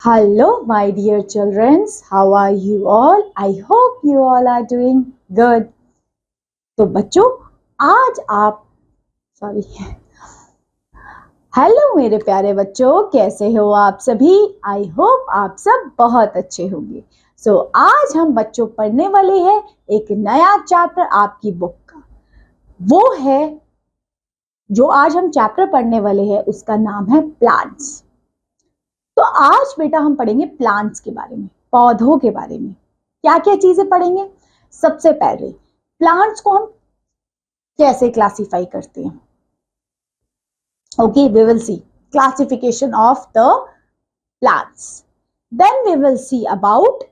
Hello, my dear children. How are you all? I hope you all are doing good. तो बच्चों आज आप sorry hello मेरे प्यारे बच्चों, कैसे हो आप सभी? आई होप आप सब बहुत अच्छे होंगे। आज हम बच्चों पढ़ने वाले हैं एक नया चैप्टर आपकी बुक का। वो है जो आज हम चैप्टर पढ़ने वाले हैं, उसका नाम है प्लांट्स। तो आज बेटा हम पढ़ेंगे प्लांट्स के बारे में, पौधों के बारे में। क्या क्या चीजें पढ़ेंगे? सबसे पहले प्लांट्स को हम कैसे क्लासिफाई करते हैं। Okay, we will see classification of the plants. Then we will see about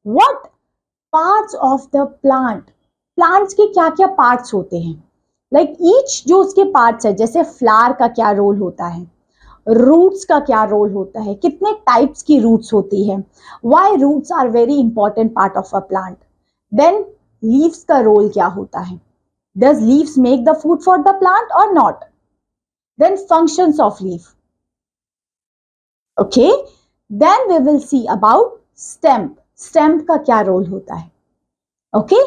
what parts of the plant. Plants के क्या क्या पार्ट्स होते हैं, लाइक ईच जो उसके पार्ट्स है, जैसे फ्लावर का क्या रोल होता है, रूट्स का क्या रोल होता है, कितने टाइप्स की रूट्स होती है, why roots are very important part of a plant. Then leaves का रोल क्या होता है, does leaves make the food for the plant और not. Then functions of leaf. Okay, then we will see about stem. Stem का क्या role होता है। Okay,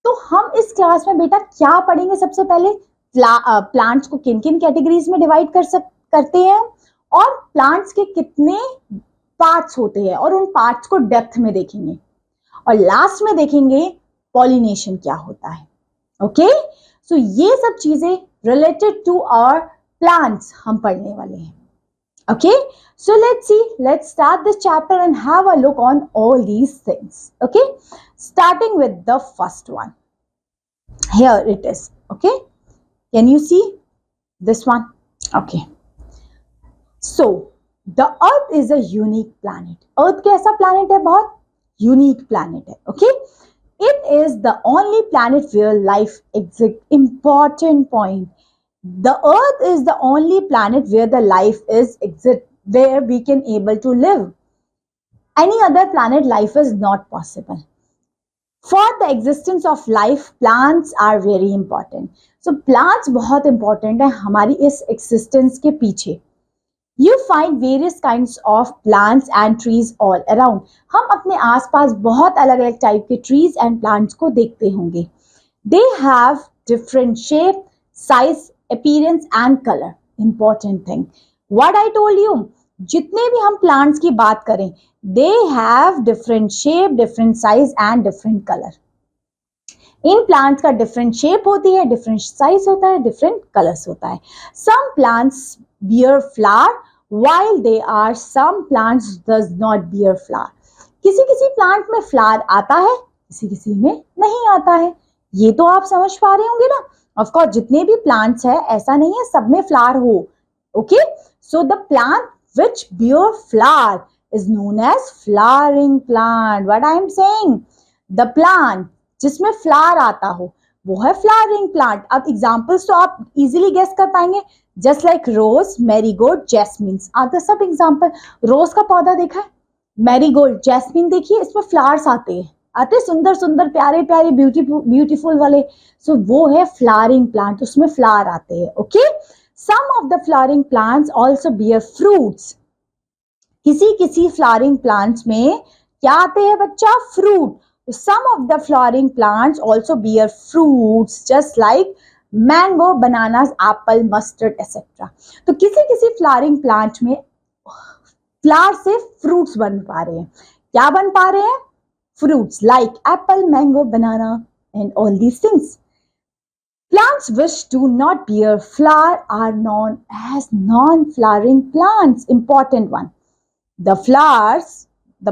तो हम इस क्लास में बेटा क्या पढ़ेंगे? सबसे पहले प्लांट्स को किन किन कैटेगरीज में डिवाइड करते हैं और प्लांट्स के कितने पार्ट्स होते हैं और उन पार्ट्स को डेप्थ में देखेंगे, और लास्ट में देखेंगे पॉलिनेशन क्या होता है। ओके, सो ये सब चीजें रिलेटेड टू आवर प्लांट्स हम पढ़ने वाले हैं। Okay, so let's start this chapter and have a look on all these things. Okay, starting with the first one. Here it is. Okay, can you see this one? Okay, so the earth is a unique planet. earth कैसा planet है? बहुत unique planet है. Okay, it is the only planet where life exists. Important point, the earth is the only planet where the life is exist, where we can able to live. Any other planet life is not possible. For the existence of life, plants are very important. So plants बहुत important है हमारी इस existence के पीछे. You find various kinds of plants and trees all around. हम अपने आसपास बहुत अलग अलग टाइप के trees and plants को देखते होंगे. They have different shape, size, appearance and color. Important thing. What I told you, जितने भी हम plants की बात करें, they have different shape, different size and different color. In plants का different shape होती है, different size होता है, different colors होता है. Some plants bear flower while they are some plants does not bear flower. किसी किसी plant में flower आता है, किसी किसी में नहीं आता है. ये तो आप समझ पा रहे होंगे ना. ऑफ कोर्स जितने भी प्लांट्स है ऐसा नहीं है सब में फ्लावर हो. Okay, so the plant which bear flower is known as flowering plant. What I am saying, the plant जिसमें फ्लावर आता हो वो है फ्लावरिंग प्लांट. अब एग्जांपल्स तो आप इजीली गेस कर पाएंगे, just like rose, marigold, jasmine are the सब एग्जांपल. रोज का पौधा देखा है, मैरीगोल्ड, जैस्मिन देखिए, इसमें फ्लावर्स आते सुंदर सुंदर प्यारे प्यारे ब्यूटीफुल वाले. सो वो है फ्लावरिंग प्लांट, उसमें फ्लावर आते हैं. Okay, some of the flowering plants also bear fruits. किसी किसी फ्लावरिंग प्लांट्स में क्या आते हैं बच्चा? Fruit. Some of the flowering plants also bear fruits just like mango, bananas, apple, mustard etcetera. तो किसी किसी फ्लावरिंग प्लांट में फ्लावर से फ्रूट्स बन पा रहे हैं. क्या बन पा रहे हैं? Fruits like apple, mango, banana and all these things. Plants which do not bear flower are known as non-flowering plants. Important one. The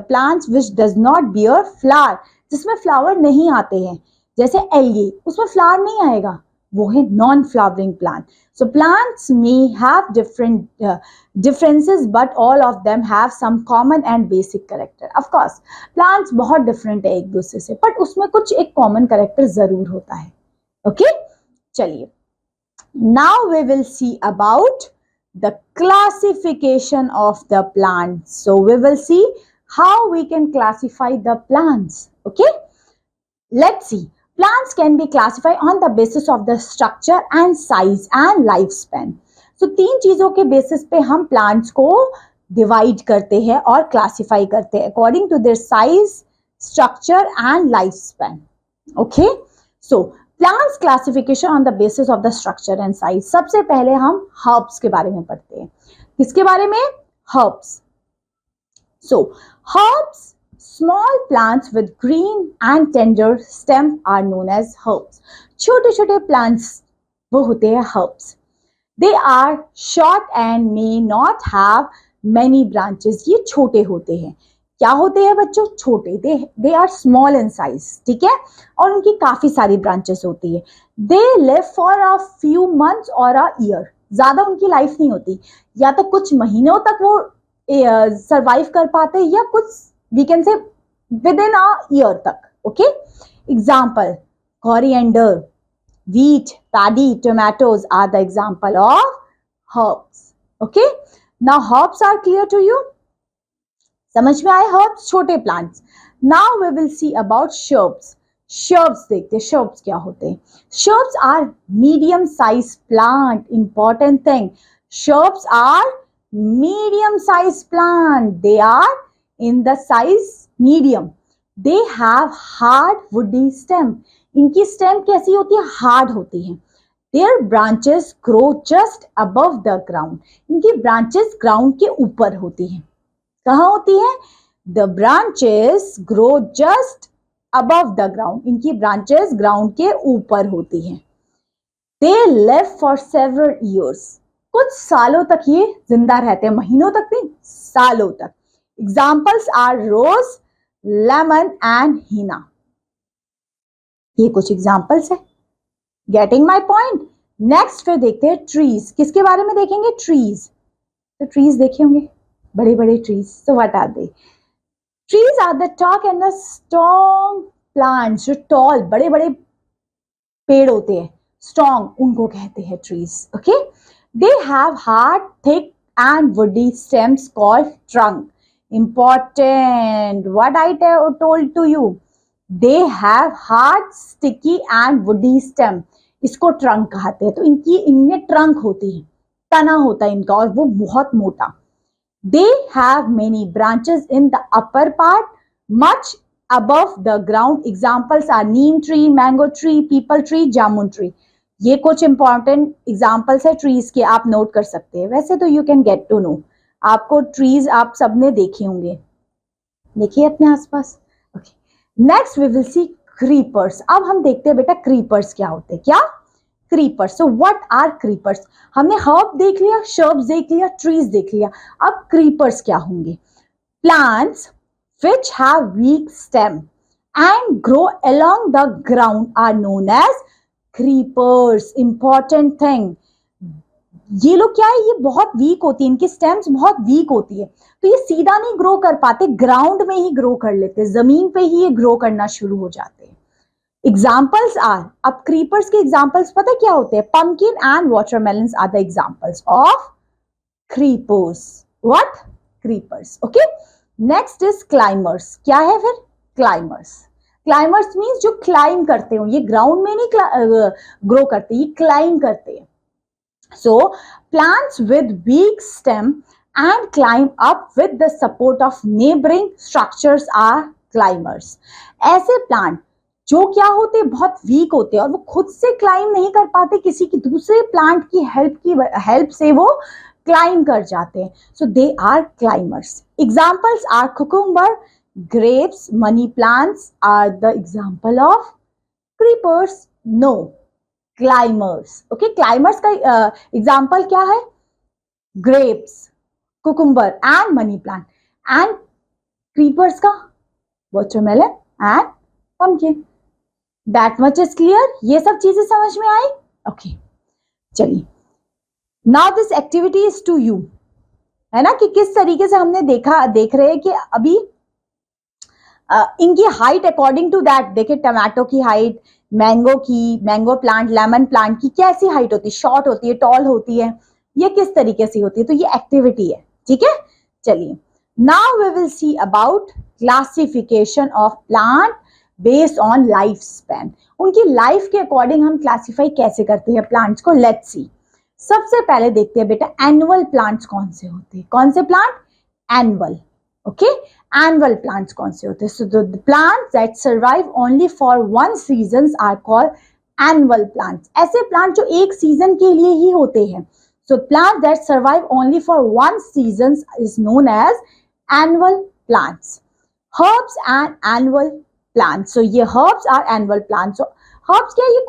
plants which does not bear flower, जिसमें flower नहीं आते हैं, जैसे algae, उसमें flower नहीं आएगा, वो है non-flowering plant. So plants may have different differences, but all of them have some common and basic character. Of course, plants बहुत different है एक दूसरे से, but उसमें कुछ एक common character जरूर होता है. Okay? चलिए. Now we will see about the classification of the plants. So we will see how we can classify the plants. Okay? Let's see. Plants can be classified on the basis of the structure and size and lifespan. So तीन चीजों के basis पे हम plants को divide करते हैं और classify करते हैं according to their size, structure and life span. Okay, so plants classification on the basis of the structure and size. सबसे पहले हम हर्ब्स के बारे में पढ़ते हैं. किसके बारे में? Herbs. So herbs, small plants with green and tender stem are known as herbs. छोटे छोटे plants वो होते हैं herbs. They are short and may not have many branches. ये छोटे होते हैं. क्या होते हैं बच्चों? छोटे. They are small in size. ठीक है, और उनकी काफी सारी branches होती है. They live for a few months or a year. ज्यादा उनकी लाइफ नहीं होती, या तो कुछ महीनों तक वो सर्वाइव कर पाते हैं या कुछ we can say within a year तक. Okay, example coriander, wheat, paddy, tomatoes are the example of herbs. Okay, now herbs are clear to you? समझ में आए herbs? छोटे plants. Now we will see about shrubs. Shrubs देखते हैं, shrubs क्या होते हैं? Shrubs are medium size plant. Important thing, shrubs are medium size plant. They are in the size medium. They have hard woody stem. इनकी stem कैसी होती है? Hard होती है. Their branches grow just above the ground. इनकी branches ground के ऊपर होती हैं. कहाँ होती है? The branches grow just above the ground. इनकी branches ground के ऊपर होती हैं. They live for several years. कुछ सालों तक ये जिंदा रहते हैं, महीनों तक नहीं, सालों तक. Examples are rose, lemon and henna. ये कुछ एग्जाम्पल्स है. Getting my point. नेक्स्ट फिर देखते हैं ट्रीज. किसके बारे में देखेंगे? ट्रीज. तो ट्रीज देखे होंगे, बड़े बड़े trees. So what are they? Trees are the tall and the strong plants. जो टॉल बड़े बड़े पेड़ होते हैं, स्ट्रॉन्ग, उनको कहते हैं trees. Okay, they have hard, thick and woody stems called trunk. Important, what I told to you, they have hard, sticky and woody stem. इसको ट्रंक कहते हैं. तो इनमें ट्रंक होती है, तना होता है इनका, और वो बहुत मोटा. They have many branches in the upper part, much above the ground. Examples are neem tree, mango tree, peepal tree, jamun tree. ये कुछ इंपॉर्टेंट एग्जाम्पल्स है ट्रीज के, आप नोट कर सकते हैं. वैसे तो you can get to know. आपको ट्रीज आप सबने देखे होंगे, देखिए अपने आसपास. Okay, next we will see creepers. अब हम देखते हैं बेटा क्रीपर्स क्या होते हैं. क्या? Creepers. So what are creepers? हमने हर्ब देख लिया, शर्ब्स देख लिया, ट्रीज देख लिया. अब क्रीपर्स क्या होंगे? Plants which have weak stem and grow along the ground are known as creepers. Important thing, ये लोग क्या है? ये बहुत वीक होती है, इनकी स्टेम्स बहुत वीक होती है, तो ये सीधा नहीं ग्रो कर पाते, ग्राउंड में ही ग्रो कर लेते हैं, जमीन पे ही ये ग्रो करना शुरू हो जाते हैं. एग्जाम्पल्स आर, अब क्रीपर्स के एग्जाम्पल्स पता क्या होते हैं? Pumpkin and watermelons are the examples of creepers. What? Creepers. Okay, next is climbers. क्या है फिर? क्लाइमर्स. क्लाइमर्स मीन्स जो क्लाइम करते हो, ये ग्राउंड में नहीं ग्रो करते, ये क्लाइम करते हैं. So plants with weak stem and climb up with the support of neighboring structures are climbers. ऐसे प्लांट जो क्या होते हैं? बहुत वीक होते हैं और वो खुद से क्लाइम नहीं कर पाते, किसी की दूसरे प्लांट की हेल्प से वो क्लाइम कर जाते हैं. So they are climbers. Examples are cucumber, grapes, money plants are the example of creepers. No, climbers. Okay, climbers का एग्जाम्पल क्या है? Grapes, cucumber and money plant. And creepers का watermelon and pumpkin. That much is clear. ये सब चीजें समझ में आई? ओके, चलिए. Now this activity is to you, है ना, कि किस तरीके से हमने देख रहे हैं कि अभी इनकी हाइट अकॉर्डिंग टू दैट. देखिए, टमाटो की height, mango plant, lemon plant की कैसी हाइट होती है? शॉर्ट होती है, टॉल होती है, ये किस तरीके से होती है? तो ये एक्टिविटी है. ठीक है, चलिए. Now we will see about classification of plant based on life span. उनकी लाइफ के अकॉर्डिंग हम क्लासिफाई कैसे करते हैं प्लांट्स को. Let's see. सबसे पहले देखते हैं बेटा एनुअल प्लांट्स कौन से होते हैं. कौन से plant? Annual. Okay, annual plants कौन से होते हैं? So the plants that survive only for one season are called annual plants. ऐसे प्लांट जो एक सीजन के लिए ही होते हैं. So plant that survive only for one season is known as annual plants. Herbs and annual plants. So ये herbs are annual plants. Herbs क्या है? ये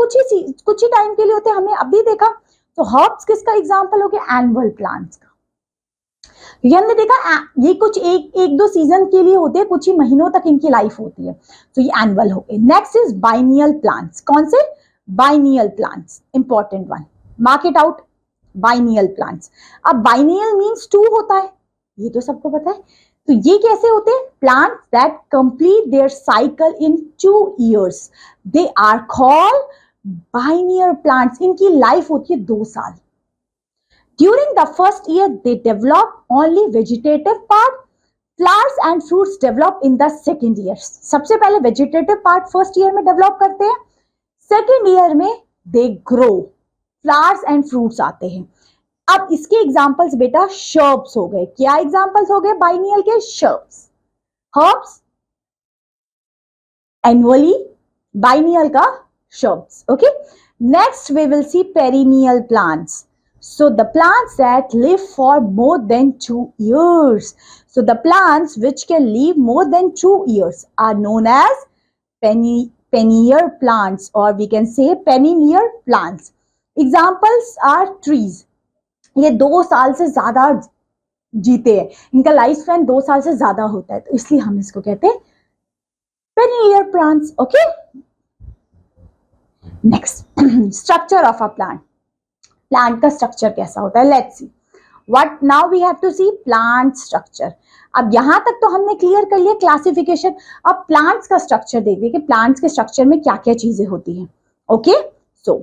कुछ ही टाइम के लिए होते हैं. हमने अभी देखा. तो हर्ब्स किसका एग्जांपल हो गया? एनुअल प्लांट्स का. ये हमने देखा ये कुछ एक दो सीजन के लिए होते हैं, कुछ ही महीनों तक इनकी लाइफ होती है. तो ये एनुअल हो गए. Next is biennial plants. कौन से? Biennial plants. Important one, mark it out. Biennial plants. अब बाइनियल मीन्स टू होता है, ये तो सबको पता है. तो ये कैसे होते हैं? Plants that complete their cycle in 2 years. They are called biennial plants. इनकी लाइफ होती है 2 साल. During the first year, they develop only vegetative part. Flowers and fruits develop in the second year. सबसे पहले vegetative part first year में develop करते हैं. Second year में they grow. Flowers and fruits आते हैं. अब इसके एग्जाम्पल्स बेटा shrubs हो गए. क्या एग्जाम्पल्स हो गए बाइनियल के? shrubs. Herbs annually, biennial का shrubs. Okay. Next we will see perennial plants. So the plants that live for more than 2 years. So the plants which can live more than 2 years are known as perennial plants, or we can say perennial plants. Examples are trees. ये 2 साल से ज्यादा जीते हैं, इनका life span 2 साल से ज्यादा होता है, तो इसलिए हम इसको कहते हैं perennial plants. Okay. Next, structure of a plant. Plant का स्ट्रक्चर कैसा होता है? Let's see what now we have to see plant structure. अब यहां तक तो हमने क्लियर कर लिया क्लासिफिकेशन. अब प्लांट्स का स्ट्रक्चर देखिए कि प्लांट्स के स्ट्रक्चर में क्या क्या चीजें होती हैं. Okay, so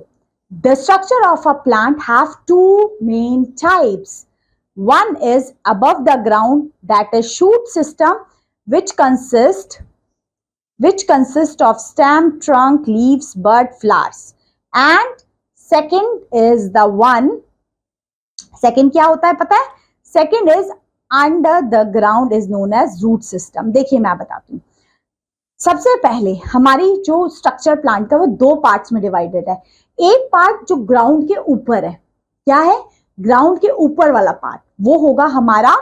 the structure of a plant have 2 main types. One is above the ground, that is shoot system, which consist of stem, trunk, leaves, bud, flowers. And second is the one, second क्या होता है पता है? Second is under the ground is known as root system. देखिए मैं बताती हूँ. सबसे पहले हमारी जो स्ट्रक्चर प्लांट का वो 2 पार्ट्स में डिवाइडेड है. एक पार्ट जो ग्राउंड के ऊपर है, क्या है? ग्राउंड के ऊपर वाला पार्ट, वो होगा हमारा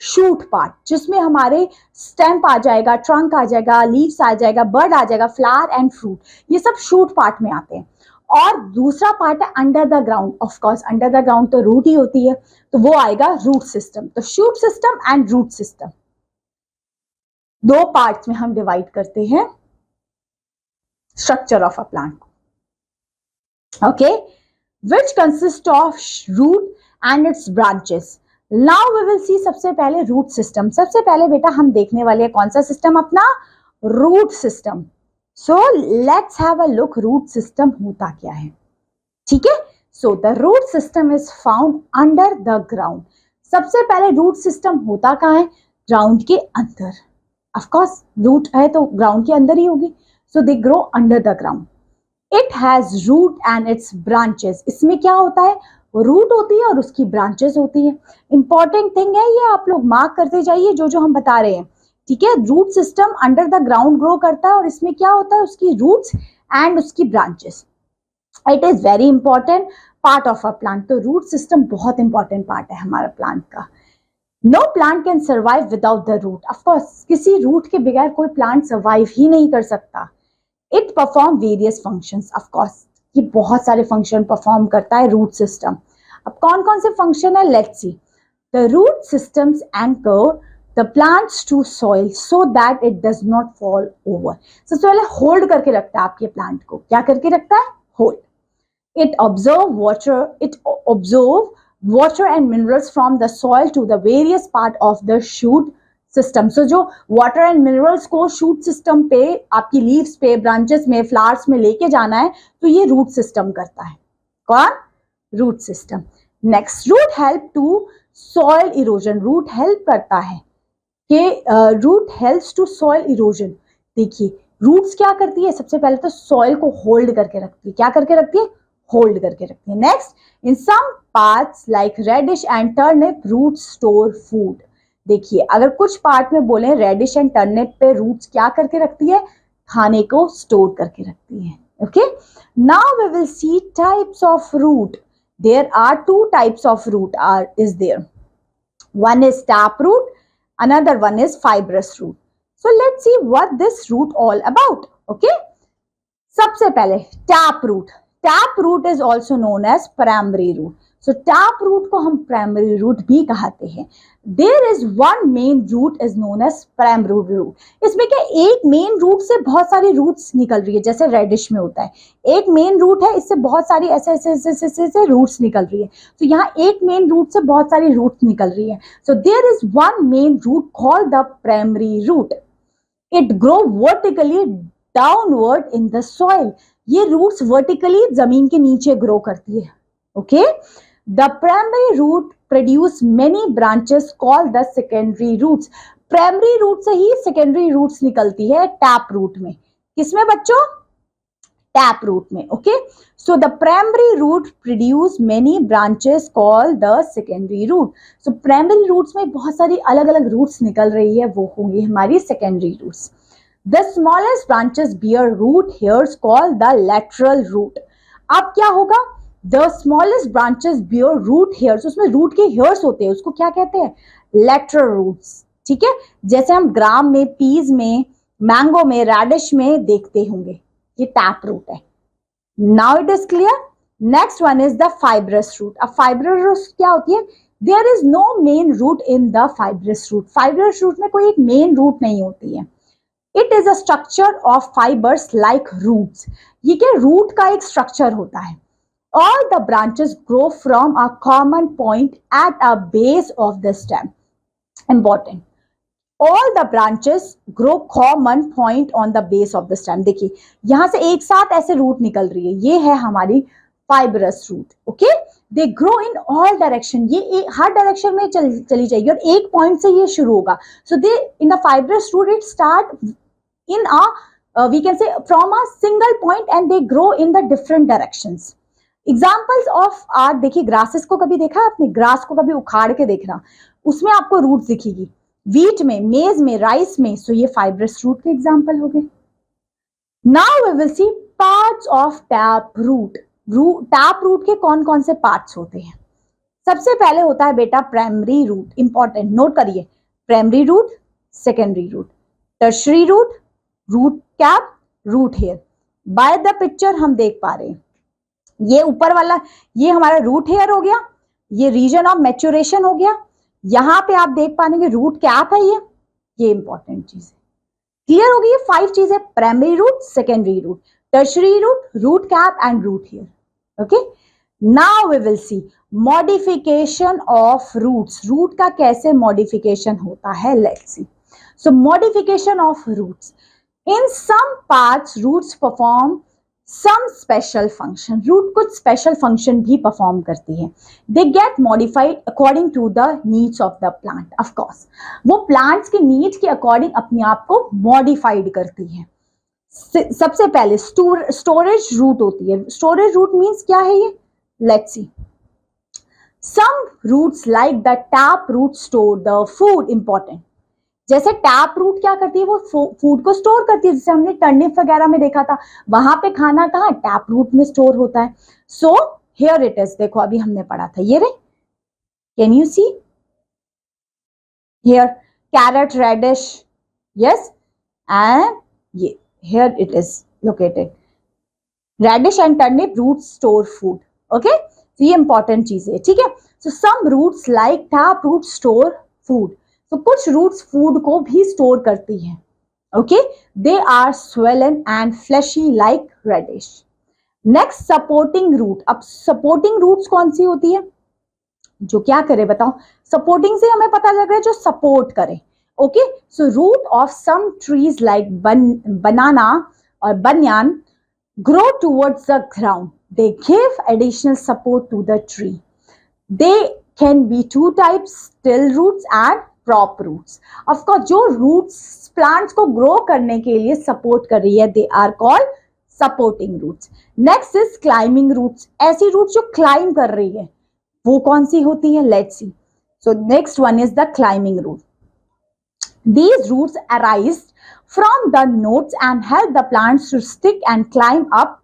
शूट पार्ट, जिसमें हमारे स्टेम आ जाएगा, ट्रंक आ जाएगा, लीव्स आ जाएगा, बर्ड आ जाएगा, फ्लावर एंड फ्रूट, ये सब शूट पार्ट में आते हैं. और दूसरा पार्ट है under the ground. Of course under the ground तो रूट ही होती है, तो वो आएगा रूट सिस्टम. तो shoot system and root system 2 parts में हम डिवाइड करते हैं structure of a plant. Okay, which consist of root and its branches. Now we will see सबसे पहले रूट सिस्टम. सबसे पहले बेटा हम देखने वाले हैं कौन सा सिस्टम? अपना root system. So let's have a look root system होता क्या है. ठीक है, so the root system is found under the ground. सबसे पहले रूट सिस्टम होता कहाँ है? ग्राउंड के अंदर. ऑफ कोर्स रूट है तो ग्राउंड के अंदर ही होगी. So they grow under the ground. It has root and its branches. इसमें क्या होता है? रूट होती है और उसकी ब्रांचेस होती है. इंपॉर्टेंट थिंग है ये, आप लोग मार्क करते जाइए जो हम बता रहे हैं. ठीक है, root system under the ground grow करता है और इसमें क्या होता है? उसकी रूट्स एंड उसकी branches. It is very important part of a plant. तो रूट सिस्टम बहुत इंपॉर्टेंट पार्ट है हमारा प्लांट का. No plant can survive without the root. Of course किसी रूट के बगैर कोई प्लांट सर्वाइव ही नहीं कर सकता. It perform various functions. Of course ये बहुत सारे फंक्शन परफॉर्म करता है रूट सिस्टम. अब कौन कौन से फंक्शन है? Let's see. The root systems anchor the plants to soil so that it does not fall over. सबसे पहले होल्ड करके रखता है आपके प्लांट को. क्या करके रखता है? Hold. It absorb water and minerals from the soil to the various part of the shoot system. So जो water and minerals को shoot system पे, आपकी leaves पे, branches में, flowers में लेके जाना है, तो ये root system करता है. कौन? Root system. Next, root help to soil erosion. Root help करता है कि root helps to soil erosion. देखिए रूट्स क्या करती है? सबसे पहले तो सॉइल को होल्ड करके रखती है. क्या करके रखती है? होल्ड करके रखती है. Next, in some parts like radish and turnip roots store food. देखिए अगर कुछ पार्ट में बोले रेडिश एंड टर्निप पे रूट्स क्या करके रखती है, खाने को स्टोर करके रखती है. Okay, now we will see types of root. There are two types of root are is there. One is tap root, another one is fibrous root. So let's see what this root all about. Okay, सबसे पहले tap root. Tap root is also known as primary root. So tap root को हम primary root भी कहते हैं. There is one main root is known as primary root. इसमें क्या एक मेन रूट से बहुत सारी रूट्स निकल रही है, जैसे रेडिश में होता है एक मेन रूट है, इससे बहुत सारी ऐसे ऐसे ऐसे ऐसे ऐसे रूट्स निकल रही है. तो यहाँ एक मेन रूट से बहुत सारी रूट्स निकल रही है. So there is one main root called the primary root. It grow vertically downward in the soil. ये रूट्स वर्टिकली जमीन के नीचे ग्रो करती है. Okay, the primary root produce many branches called the secondary roots. Primary root से ही secondary roots निकलती है टैप रूट में. किसमें बच्चों? टैप रूट में. Okay, so the primary root produce many branches called the secondary root. So primary roots में बहुत सारी अलग अलग रूट्स निकल रही है, वो होंगी हमारी secondary roots. The smallest branches bear root hairs called the lateral root. अब क्या होगा? The smallest branches bear root hairs. उसमें रूट के हेयर्स होते हैं, उसको क्या कहते हैं? Lateral roots. ठीक है, जैसे हम ग्राम में, पीज में, मैंगो में, रेडिश में देखते होंगे. ये टैप रूट है. Now it is clear. Next one is the fibrous root. अब fibrous root क्या होती है? There is no main root in the fibrous root. Fibrous root में कोई एक main root नहीं होती है. It is a structure of fibers like roots. ये क्या रूट का एक स्ट्रक्चर होता है. All the branches grow from a common point at a base of the stem. Important. All the branches grow common point on the base of the stem. देखिए यहां से एक साथ ऐसे रूट निकल रही है, ये है हमारी fibrous root. Okay, they grow in all direction. ये हर डायरेक्शन में चली जाएगी और एक पॉइंट से ये शुरू होगा. So they in the fibrous root it start in we can say from a single point and they grow in the different directions. Examples of are, देखिए grasses को कभी देखा आपने? ग्रास को कभी उखाड़ के देखना, उसमें आपको रूट्स दिखेगी. वीट में, मेज में, राइस में. सो ये फाइब्रस रूट के एग्जांपल हो गए. Now we will see parts of tap root. Tap root के कौन कौन से पार्ट्स होते हैं? सबसे पहले होता है बेटा प्राइमरी रूट. इंपॉर्टेंट, नोट करिए. Primary root, secondary root, tertiary root, root cap, root hair. By the picture हम देख पा रहे हैं, ये ऊपर वाला ये हमारा रूट हेयर हो गया, ये रीजन ऑफ मैच्योरेशन हो गया. यहां पे आप देख पाएंगे रूट कैप है. ये इंपॉर्टेंट चीज है. क्लियर हो गई? ये 5 चीजें: primary root, secondary root, tertiary root, root cap and root hair. Okay, now we will see modification of roots. Root का कैसे मॉडिफिकेशन होता है, let's see. So modification of roots. In some parts, roots perform some special function. Root कुछ special function भी perform करती है. They get modified according to the needs of the plant. Of course, वो plants के needs के according अपने आप को modified करती है. सबसे पहले storage root होती है. Storage root means क्या है ये? Let's see. Some roots like the tap root store the food. Important. जैसे टैप रूट क्या करती है, वो फूड को स्टोर करती है. जैसे हमने टर्निप वगैरह में देखा था, वहां पे खाना कहाँ टैप रूट में स्टोर होता है. So here it is. देखो अभी हमने पढ़ा था, ये रे, can you see here carrot, radish, yes, and ये here it is located. Radish and turnip root store food. Okay, तो ये इंपॉर्टेंट चीज है. ठीक है, so some roots like tap root store food. तो कुछ रूट्स फूड को भी स्टोर करती हैं. Okay, they are swollen and fleshy like radish. Next supporting root. अब सपोर्टिंग रूट्स कौन सी होती है? जो क्या करे बताओ? सपोर्टिंग से हमें पता लग रहा है जो सपोर्ट करे. Okay, so root of some trees like banana और banyan grow towards the ground. They give additional support to the tree. They can be 2 types, still roots and prop roots. Of course, जो roots plants को grow करने के लिए support कर रही है, they are called supporting roots. Next is climbing roots. ऐसी roots जो climb कर रही है, वो कौन सी होती है? Let's see. So next one is the climbing root. These roots arise from the nodes and help the plants to stick and climb up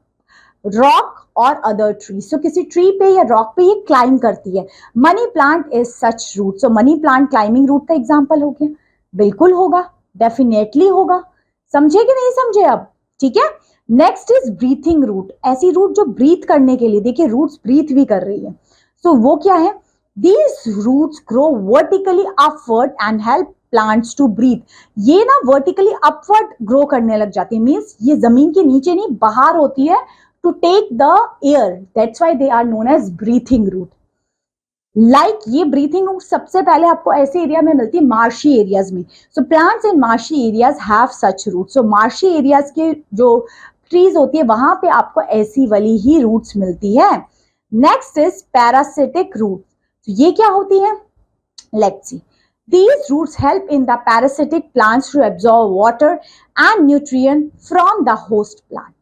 rock और अदर ट्री. सो किसी ट्री पे या रॉक पे ये क्लाइम करती है. Money plant is such root. So money plant climbing root का example हो गया. बिल्कुल होगा, डेफिनेटली होगा. समझे कि नहीं समझे अब? ठीक है. Next is breathing root. ऐसी रूट जो ब्रीथ करने के लिए, देखिए रूट्स ब्रीथ भी कर रही है. सो वो क्या है? These roots grow vertically upward and help plants to breathe. ये ना vertically upward grow करने लग जाती है. मीन्स ये जमीन के नीचे नहीं, बाहर होती है to take the air. That's why they are known as breathing root. Like ये breathing root सबसे पहले आपको ऐसे एरिया में मिलती है marshy areas में. So plants in marshy areas have such roots. So marshy areas के जो trees होती है वहां पे आपको ऐसी वाली ही roots मिलती है. Next is parasitic root. तो ये क्या होती है? Let's see. These roots help in the parasitic plants to absorb water and nutrient from the host plant.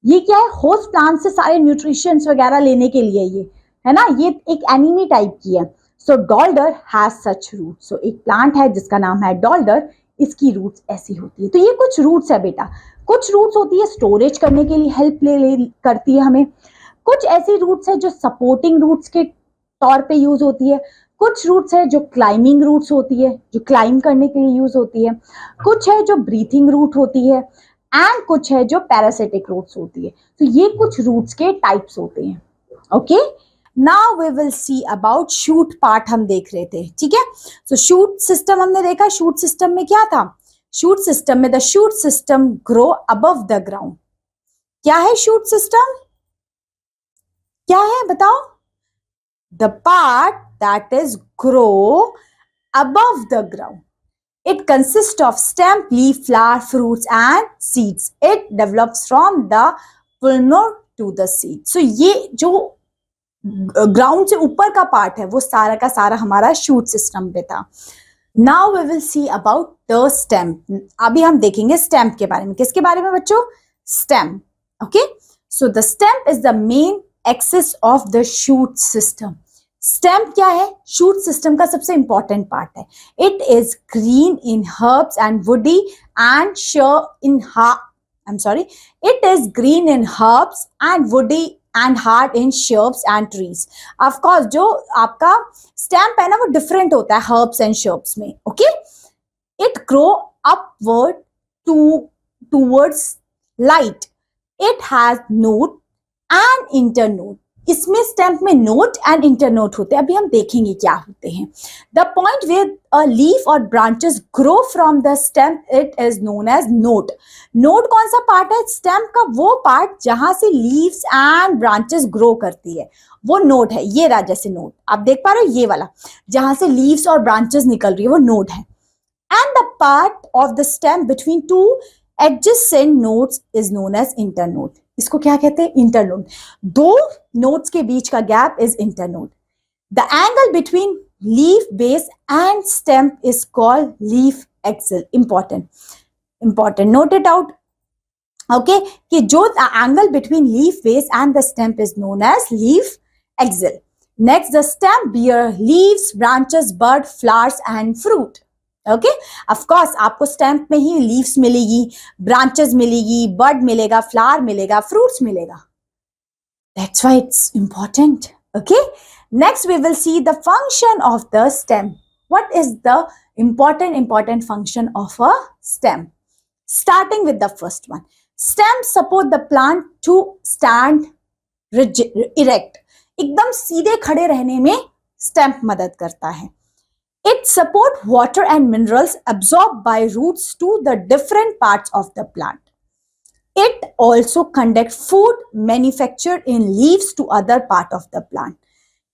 ये क्या है? होस्ट प्लांट से सारे न्यूट्रिशंस वगैरह लेने के लिए ये है ना. ये एक एनीमी टाइप की है. सो डॉल्डर हैज सच रूट. सो एक प्लांट है जिसका नाम है डॉल्डर. इसकी रूट्स ऐसी होती है. तो ये कुछ रूट्स है बेटा. कुछ रूट्स होती है स्टोरेज करने के लिए हेल्प ले करती है हमें. कुछ ऐसी रूट्स है जो सपोर्टिंग रूट्स के तौर पे यूज होती है. कुछ रूट्स है जो क्लाइंबिंग रूट्स होती है, जो क्लाइंब करने के लिए यूज होती है. कुछ है जो ब्रीथिंग रूट होती है एंड कुछ है जो पैरासिटिक रूट्स होती है. तो ये कुछ रूट्स के टाइप्स होते हैं. Okay, now we will see about shoot part. हम देख रहे थे, ठीक है. सो शूट सिस्टम हमने देखा. शूट सिस्टम में क्या था? शूट सिस्टम में the shoot system grow above the ground. क्या है शूट सिस्टम? क्या है बताओ? The part that is grow above the ground. It consists of stem, leaf, flower, fruits and seeds. It develops from the pulmon to the seed. So ये जो ground से ऊपर का पार्ट है वो सारा का सारा हमारा शूट सिस्टम पे था. Now we will see about the stem. अभी हम देखेंगे स्टेम के बारे में. किसके बारे में बच्चों? Stem. Okay. So the stem is the main axis of the shoot system. Stem क्या है? शूट सिस्टम का सबसे इंपॉर्टेंट पार्ट है. It is green in herbs and woody and it is green in herbs and woody and hard in shrubs and trees. Of course जो आपका stem है ना वो डिफरेंट होता है हर्ब्स एंड शर्ब्स में. Okay. It grow upward towards light. It has note and internode. इसमें stem में नोट एंड इंटरनोट होते हैं. अभी हम देखेंगे क्या होते हैं. The point where a leaf और branches grow from the stem it is known as node. Node कौन सा पार्ट है स्टेम का? वो पार्ट जहां से लीव्स एंड ब्रांचेस ग्रो करती है वो नोट है. ये रहा जैसे नोट आप देख पा रहे हो, ये वाला जहां से लीव्स और ब्रांचेस निकल रही है वो नोट है. And the part of the stem between two adjacent nodes is known as internode. इसको क्या कहते हैं? इंटरनोड. दो नोट्स के बीच का gap is internode. The angle between leaf base and stem is called leaf axil. Important note it out. Okay, कि जो angle between leaf base and the stem is known as leaf axil. Next, the stem bear leaves, branches, bud, flowers and fruit. Okay, of course आपको stem में ही leaves मिलेगी, branches मिलेगी, bud मिलेगा, flower मिलेगा, fruits मिलेगा. That's why it's important. Okay, next we will see the function of the stem. What is the important function of a stem? Starting with the first one, stems support the plant to stand erect. एकदम सीधे खड़े रहने में stem मदद करता है. It supports water and minerals absorbed by roots to the different parts of the plant. It also conducts food manufactured in leaves to other part of the plant.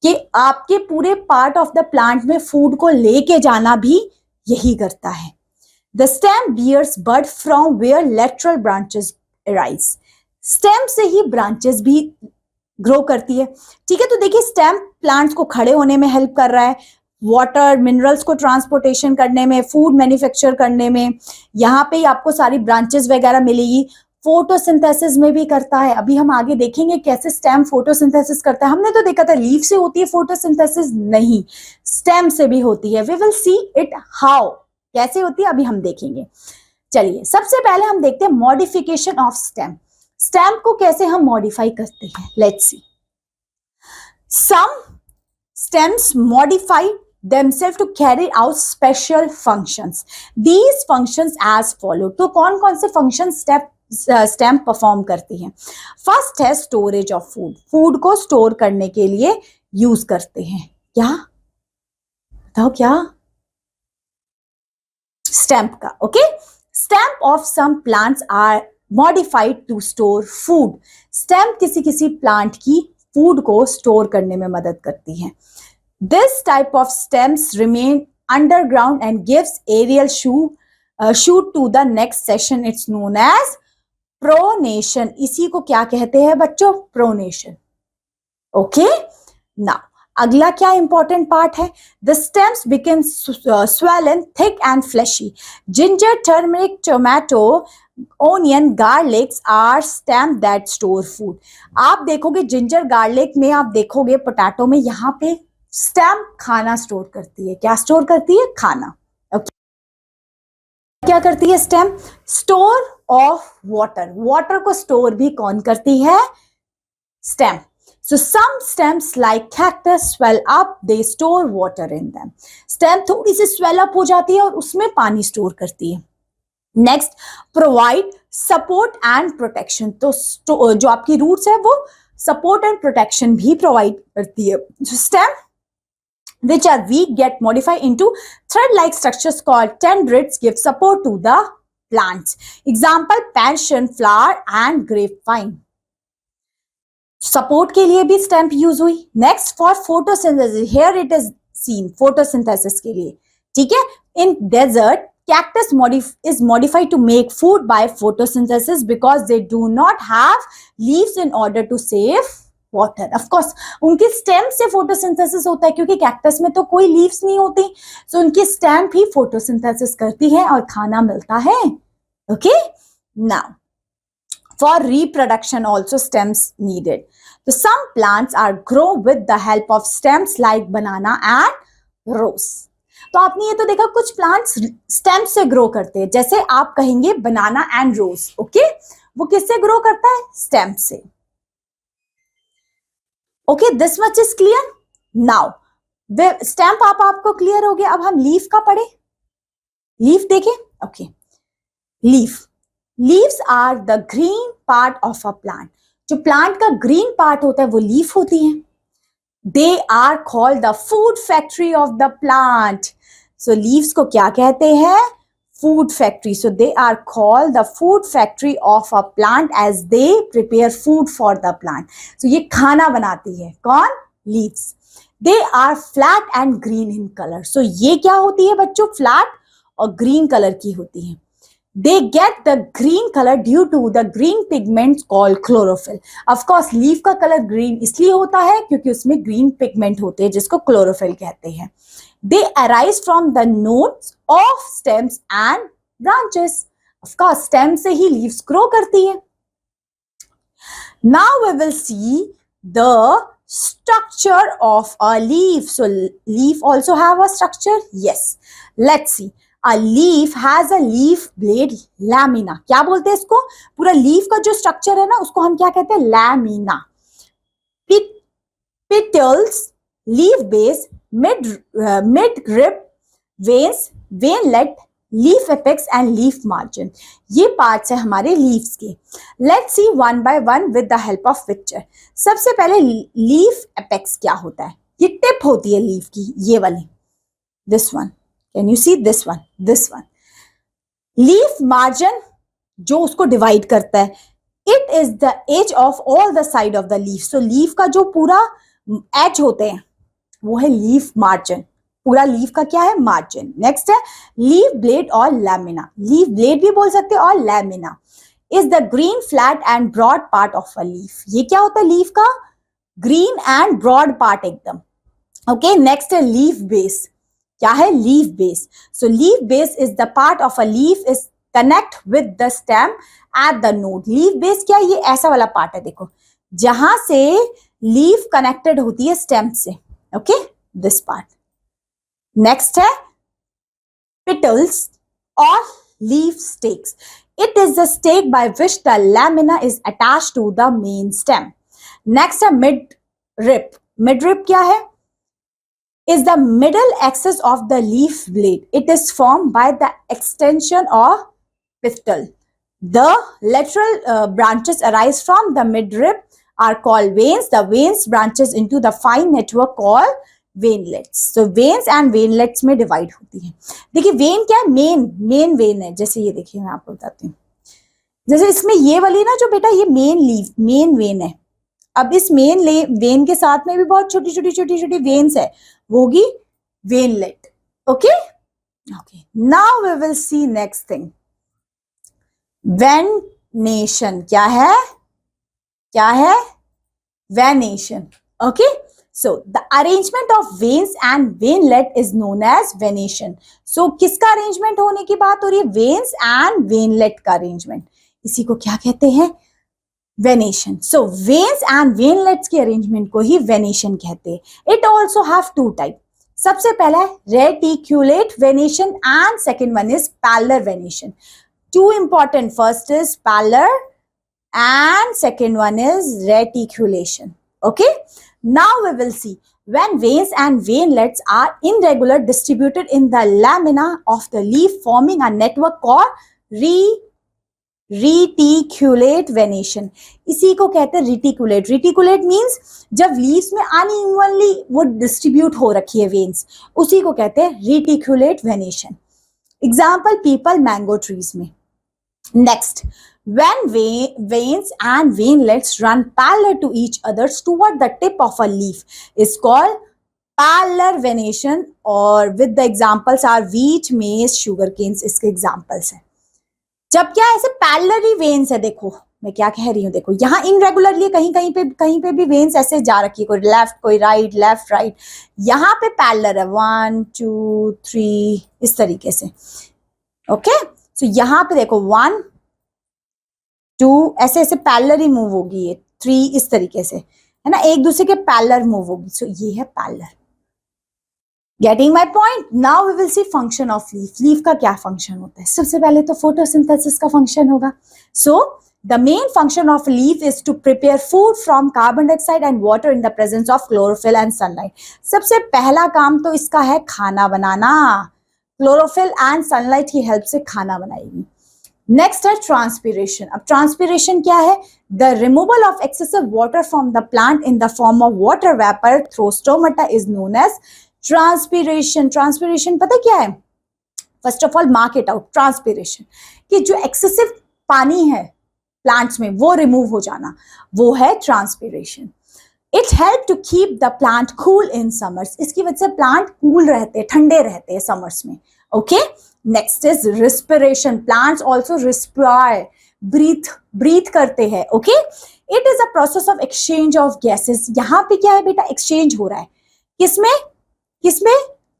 कि आपके पूरे part of the plant में food को लेके जाना भी यही करता है. The stem bears bud from where lateral branches arise. Stem से ही branches भी ग्रो करती है. ठीक है, तो देखिए स्टेम प्लांट्स को खड़े होने में हेल्प कर रहा है, वाटर मिनरल्स को ट्रांसपोर्टेशन करने में, फूड मैन्युफैक्चर करने में. यहाँ पे ही आपको सारी ब्रांचेस वगैरह मिलेगी. फोटोसिंथेसिस में भी करता है. अभी हम आगे देखेंगे कैसे स्टेम फोटोसिंथेसिस करता है. हमने तो देखा था लीफ से होती है फोटोसिंथेसिस, नहीं स्टेम से भी होती है. We will see it how. कैसे होती है अभी हम देखेंगे। चलिए सबसे पहले हम देखते हैं मॉडिफिकेशन ऑफ स्टेम। स्टेम को कैसे हम मॉडिफाई करते हैं, let's see. Some stems modify themselves to carry out special functions. These functions as follow. तो कौन कौन से फंक्शन स्टेम परफॉर्म करती हैं? फर्स्ट है स्टोरेज ऑफ फूड, फूड को स्टोर करने के लिए यूज करते हैं। क्या बताओ क्या? स्टैम्प का, okay. Stem of some plants are modified to store food. Stem किसी किसी प्लांट की फूड को स्टोर करने में मदद करती है। This type of stems remain underground and gives aerial shoot to the next section. It's known as pronation. इसी को क्या कहते हैं बच्चों? pronation. Okay? Now, अगला क्या इंपॉर्टेंट पार्ट है? The stems become swollen, thick and fleshy. Ginger, turmeric, tomato, onion, garlics are stems that store food. आप देखोगे जिंजर गार्लिक में, आप देखोगे पोटैटो में, यहाँ पे स्टेम खाना स्टोर करती है। क्या स्टोर करती है? खाना। okay. क्या करती है stem? Store of water, water को स्टोर भी कौन करती है? Stem. So some stems like cactus swell up, they store water in them. Stem थोड़ी सी स्वेल अप हो जाती है और उसमें पानी स्टोर करती है। Next, provide support and protection. तो जो आपकी रूट्स है वो सपोर्ट एंड प्रोटेक्शन भी प्रोवाइड करती है। Stem which are weak get modified into thread-like structures called tendrils, give support to the plants. Example, passion flower and grapevine. Support के लिए भी stem use हुई। Next, for photosynthesis, here it is seen photosynthesis के लिए, ठीक है। In desert, cactus is modified to make food by photosynthesis because they do not have leaves in order to save water. Of course उनके stem से photosynthesis होता है, क्योंकि cactus में तो कोई लीव्स नहीं होती, सो उनकी स्टेम ही फोटोसिंथेसिस करती है और खाना मिलता है। Okay, now for reproduction also stems needed. तो some plants are grow with the help of stems like banana and rose. तो आपने ये तो देखा कुछ प्लांट्स स्टेम से ग्रो करते हैं, जैसे आप कहेंगे बनाना एंड रोज। ओके, वो किससे ग्रो करता है? स्टेम से। Okay, this much is clear. Now stem आपको क्लियर हो गया। अब हम लीफ का पढ़े। लीफ देखें। Okay, leaves are the green part of a plant. जो प्लांट का ग्रीन पार्ट होता है वो लीफ होती है। They are called the food factory of the plant. So leaves को क्या कहते हैं? food factory. So they are called the food factory of a plant as they prepare food for the plant. So ये खाना बनाती है कौन? Leaves. They are flat and green in color. So ये क्या होती है बच्चों? Flat और green color की होती है। They get the green color due to the green pigments called chlorophyll. Of course, leaf का color green इसलिए होता है क्योंकि उसमें green pigment होते हैं जिसको chlorophyll कहते हैं। They arise from the nodes of stems and branches. Of course, stem से ही leaves grow करती है। Now we will see the structure of a leaf. So leaf also have a structure? Yes. Let's see. A leaf has a leaf blade lamina. क्या बोलते हैं इसको? पूरा leaf का जो structure है ना उसको हम क्या कहते हैं? Lamina. Petals, leaf base, mid-rib, veins, veinlet, leaf apex and leaf margin. ये parts है हमारे leaves के। Let's see one by one with the help of picture. सबसे पहले leaf apex क्या होता है? ये tip होती है leaf की, ये वाली। This one. Can you see this one? This one. Leaf margin जो उसको divide करता है। It is the edge of all the side of the leaf. So leaf का जो पूरा edge होते हैं वो है लीफ मार्जिन। पूरा लीफ का क्या है? मार्जिन। नेक्स्ट है लीफ ब्लेड और लैमिना। लीफ ब्लेड भी बोल सकते हैं और lamina is the green flat and broad part of a leaf. ये क्या होता है लीफ का? ग्रीन एंड ब्रॉड पार्ट एकदम। ओके, नेक्स्ट है लीफ बेस। क्या है? Leaf base. So leaf base is the part of a leaf is connect with the stem at the node. Leaf base क्या है? ये ऐसा वाला पार्ट है, देखो, जहां से लीफ कनेक्टेड होती है स्टेम से। Okay, this part. नेक्स्ट है petals or leaf stakes. It is the stake by which the lamina is attached to the main stem. Next है midrib. Midrib क्या है? Is the middle axis of the leaf blade. It is formed by the extension of pistil. The lateral branches arise from the midrib are called veins. The veins branches into the fine network called veinlets. So veins and veinlets में divide होती है. देखिए when क्या है? Main vein है. जैसे ये देखिए मैं आपको बताती हूँ. जैसे इसमें ये वाली ना जो बेटा ये मेन वेन है. अब इस मेन वेन के साथ में भी बहुत छोटी छोटी वेन्स है, वो होगी veinlet. Okay okay. Now we will see next thing. Venation क्या है? Venation. Okay. So the arrangement of veins and veinlet is known as venation. So किसका arrangement होने की बात हो रही है? Veins and veinlet का arrangement. इसी को क्या कहते हैं? Venation. So veins and veinlets के arrangement को ही venation कहते हैं. It also have two types. सबसे पहला है reticulate venation and second one is pallar venation. Two important. First is pallar and second one is reticulation. Okay. Now we will see when veins and veinlets are irregular distributed in the lamina of the leaf forming a network called reticulate venation. इसी को कहते हैं reticulate. Reticulate means जब leaves में unevenly वो distribute हो रखी है veins, उसी को कहते हैं reticulate venation. Example people mango trees में. Next, when veins and veinlets run parallel to each other toward the tip of a leaf is called pallar venation. और with the examples are wheat, maize, sugarcanes इसके examples हैं. जब क्या ऐसे parallelly veins है, देखो मैं क्या कह रही हूँ, देखो यहाँ इनरेगुलरली कहीं पे भी वेन्स ऐसे जा रखी है, कोई लेफ्ट कोई राइट, लेफ्ट राइट. यहाँ पे पैरेलल है 1 2 3 इस तरीके से. ओके. सो यहाँ पे देखो 1 2 ऐसे ऐसे पैरेलली मूव होगी, ये 3 इस तरीके से है ना, एक दूसरे के पैरेलल मूव होगी. सो ये है parallel. Getting my point. Now we will see function of leaf. Leaf का क्या फंक्शन होता है? सबसे पहले तो फोटोसिंथेसिस का फंक्शन होगा. So the main function of leaf is to prepare food from carbon dioxide and water in the presence of chlorophyll and sunlight. सबसे पहला काम तो इसका है खाना बनाना. क्लोरोफिल एंड सनलाइट की हेल्प से खाना बनाएगी. नेक्स्ट है ट्रांसपीरेशन. अब ट्रांसपीरेशन क्या है? The removal of excessive water from the plant in the form of water vapour through stomata is known as transpiration. Transpiration पता क्या है? First of all mark it out. Transpiration कि जो excessive पानी है प्लांट्स में वो रिमूव हो जाना, वो है transpiration. It help to keep the plant cool in summers. इसकी वजह से प्लांट कूल रहते हैं, ठंडे रहते हैं समर्स में. Okay. Next is respiration. Plants also respire, breathe करते हैं. Okay. It is a process of exchange of gases. यहाँ पे क्या है बेटा? एक्सचेंज हो रहा है. किसमें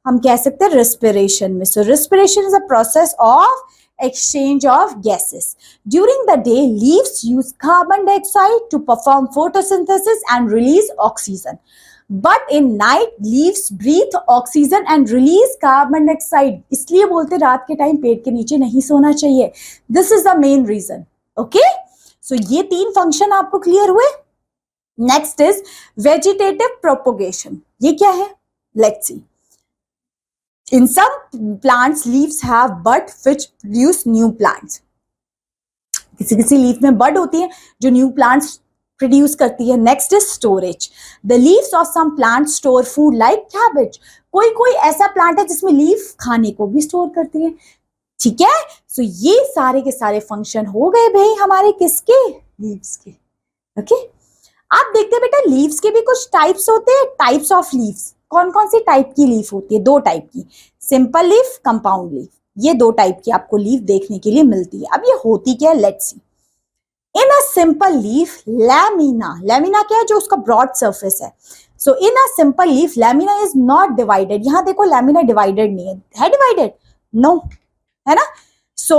हम कह सकते हैं? रिस्पिरेशन में. So respiration is a process of exchange of gases. During the day, leaves use carbon dioxide to perform photosynthesis and release oxygen. But in night, leaves breathe oxygen and release carbon dioxide. इसलिए बोलते रात के time पेड़ के नीचे नहीं सोना चाहिए. This is the main reason. Okay? So ये 3 फंक्शन आपको क्लियर हुए. Next is vegetative propagation. ये क्या है? Let's see. In some plants, leaves have bud which produce new plants. किसी लीफ में बड होती है जो न्यू प्लांट्स प्रोड्यूस करती है. Next is storage. The leaves of some plants store food like cabbage. कोई ऐसा प्लांट है जिसमें लीफ खाने को भी स्टोर करती है. ठीक है. सो ये सारे के सारे फंक्शन हो गए भाई हमारे किसके? लीव्स के. ओके. आप देखते हैं बेटा लीव्स के भी कुछ टाइप्स होते हैं. Types of leaves. कौन कौन सी टाइप की लीफ होती है? 2 टाइप की. Simple leaf, compound leaf. ये 2 टाइप की आपको लीफ देखने के लिए मिलती है. अब ये होती क्या है? Let's see. In a simple leaf lamina. Lamina क्या है? जो उसका ब्रॉड सरफेस है. So in a simple leaf lamina is not divided. यहां देखो लैमिना डिवाइडेड नहीं है डिवाइडेड? नो, है ना. So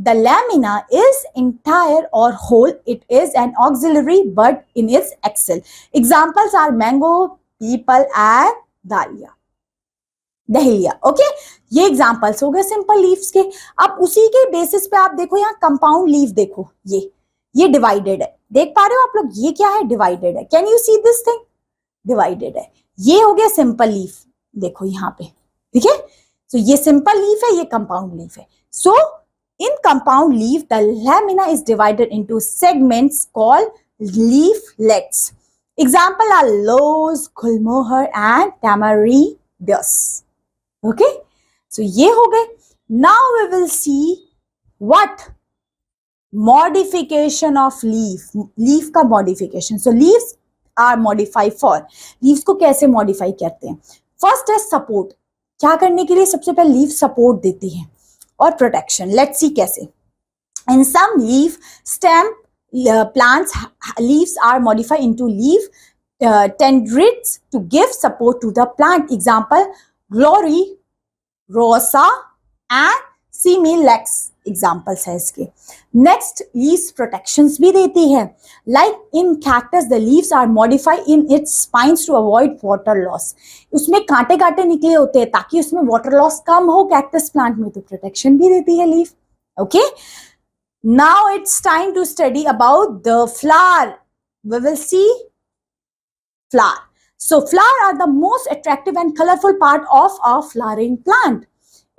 the lamina is entire or whole. It is an auxiliary bud in its axil. Examples are mango, peepal and dahlia. Dahlia. Okay, ये examples हो गए simple leaves के। अब उसी के बेसिस पे आप देखो यहाँ कंपाउंड लीफ देखो, ये डिवाइडेड है, देख पा रहे हो आप लोग, ये क्या है, डिवाइडेड है। Can you see this thing, divided है। ये हो गया सिंपल लीफ, देखो यहाँ पे, ठीक है। सो ये सिंपल लीफ है, ये कंपाउंड लीफ है। So in compound leaf the lamina is divided into segments called leaflets. Example are lows, gulmohar and tamarindus. Okay, so ये हो गए. Now we will see what modification of leaf का modification. So leaves are modified for. leaves को कैसे modify करते हैं? First है support. क्या करने के लिए? सबसे पहले leaf support देती है और protection. Let's see कैसे. In some leaf stem plants, leaves are modified into leaf tendrils to give support to the plant. Example, glory, rosa and similex examples है इसके. नेक्स्ट, लीव्स प्रोटेक्शंस भी देती है. Like in cactus the leaves are modified in its spines to avoid water loss. उसमें कांटे कांटे निकले होते हैं ताकि उसमें वाटर लॉस कम हो कैक्टस प्लांट में, तो प्रोटेक्शन भी देती है leaf. Okay, now it's time to study about the flower. We will see flower. So flower are the most attractive and colorful part of a flowering plant.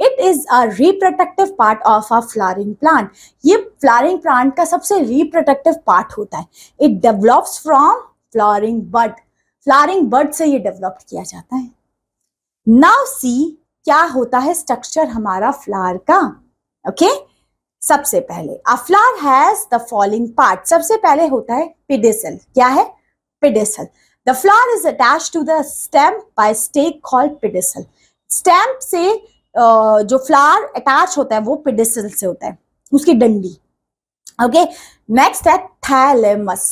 It is a reproductive part of a flowering plant. ये flowering plant का सबसे reproductive part होता है. It develops from flowering bud. Flowering bud से ये develop किया जाता है. Now see क्या होता है structure हमारा flower का. Okay? सबसे पहले a flower has the following part. सबसे पहले होता है pedicel. क्या है? Pedicel. The flower is attached to the stem by stake called pedicel. Stem से जो फ्लावर अटैच होता है वो पेडिसल से होता है, उसकी डंडी. ओके, नेक्स्ट है थैलेमस.